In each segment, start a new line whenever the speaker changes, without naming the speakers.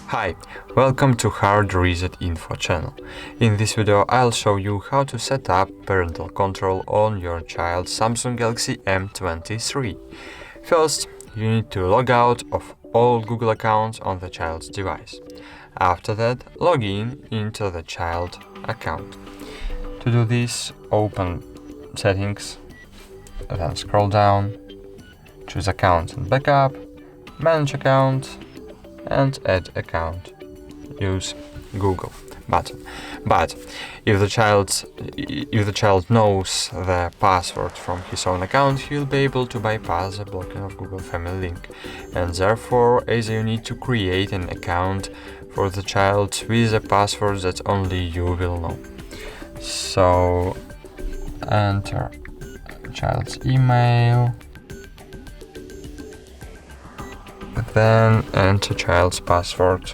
Hi, welcome to HardReset.Info channel. In this video I'll show you how to set up parental control on your child's Samsung Galaxy M23. First, you need to log out of all Google accounts on the child's device. After that, log in into the child account. To do this, open Settings, then scroll down, choose Account and Backup, Manage Account, and Add Account. Use Google button. But if the child knows the password from his own account, he'll be able to bypass the blocking of Google Family Link, and therefore you need to create an account for the child with a password that only you will know. So enter child's email, then enter child's password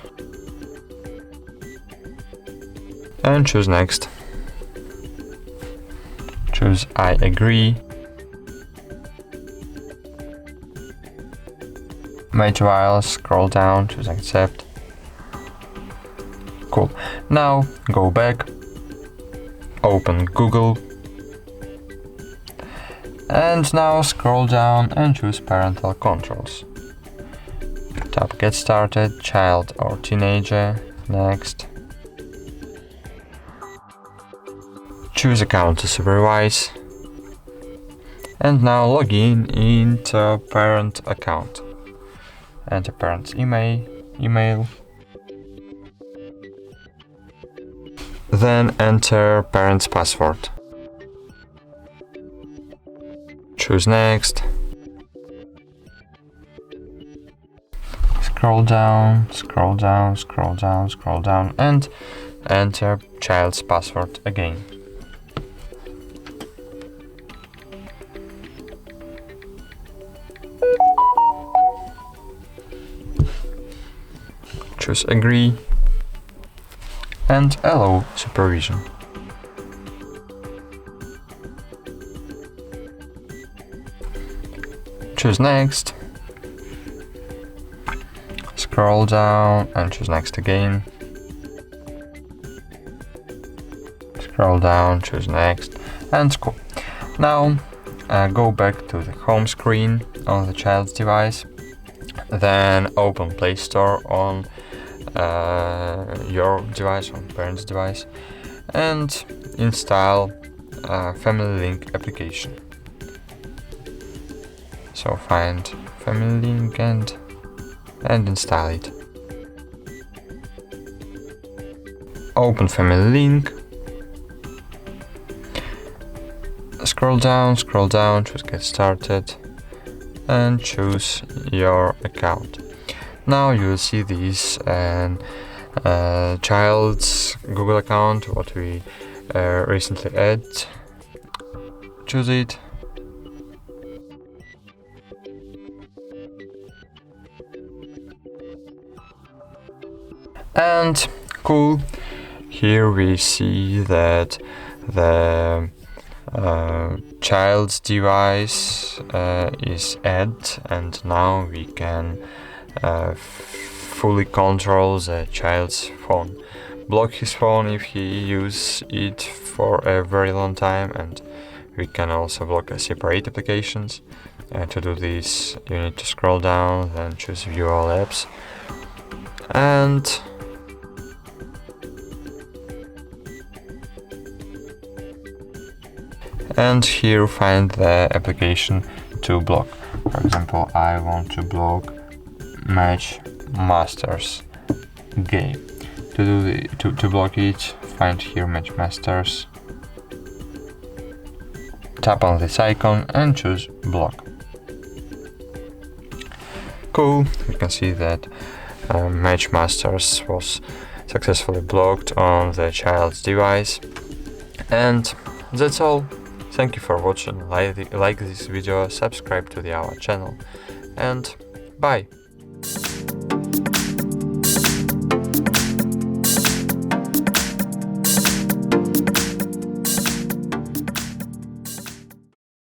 and choose Next. Choose I agree. Meanwhile, scroll down, choose Accept. Cool. Now go back, open Google, and now scroll down and choose Parental Controls. Tap Get Started, Child or Teenager, Next. Choose Account to Supervise, and now log in into Parent account. Enter parent's email. Then enter parent's password. Choose Next. Scroll down, and enter child's password again. Choose Agree and Allow supervision. Choose Next. Scroll down and choose Next again. Scroll down, choose Next, and cool. Now go back to the home screen on the child's device. Then open Play Store on your device, on parent's device, and install Family Link application. So find Family Link and install it. Open Family Link. Scroll down, choose Get Started, and choose your account. Now you will see this child's Google account, what we recently added. Choose it. And cool, here we see that the child's device is added, and now we can fully control the child's phone. Block his phone if he uses it for a very long time, and we can also block separate applications. To do this, you need to scroll down, then choose View All Apps, and here find the application to block. For example, I want to block Match Masters game. To block it, find here Match Masters, tap on this icon and choose Block. Cool, we can see that Match Masters was successfully blocked on the child's device. And that's all. Thank you for watching. Like this video, subscribe to our channel, and bye!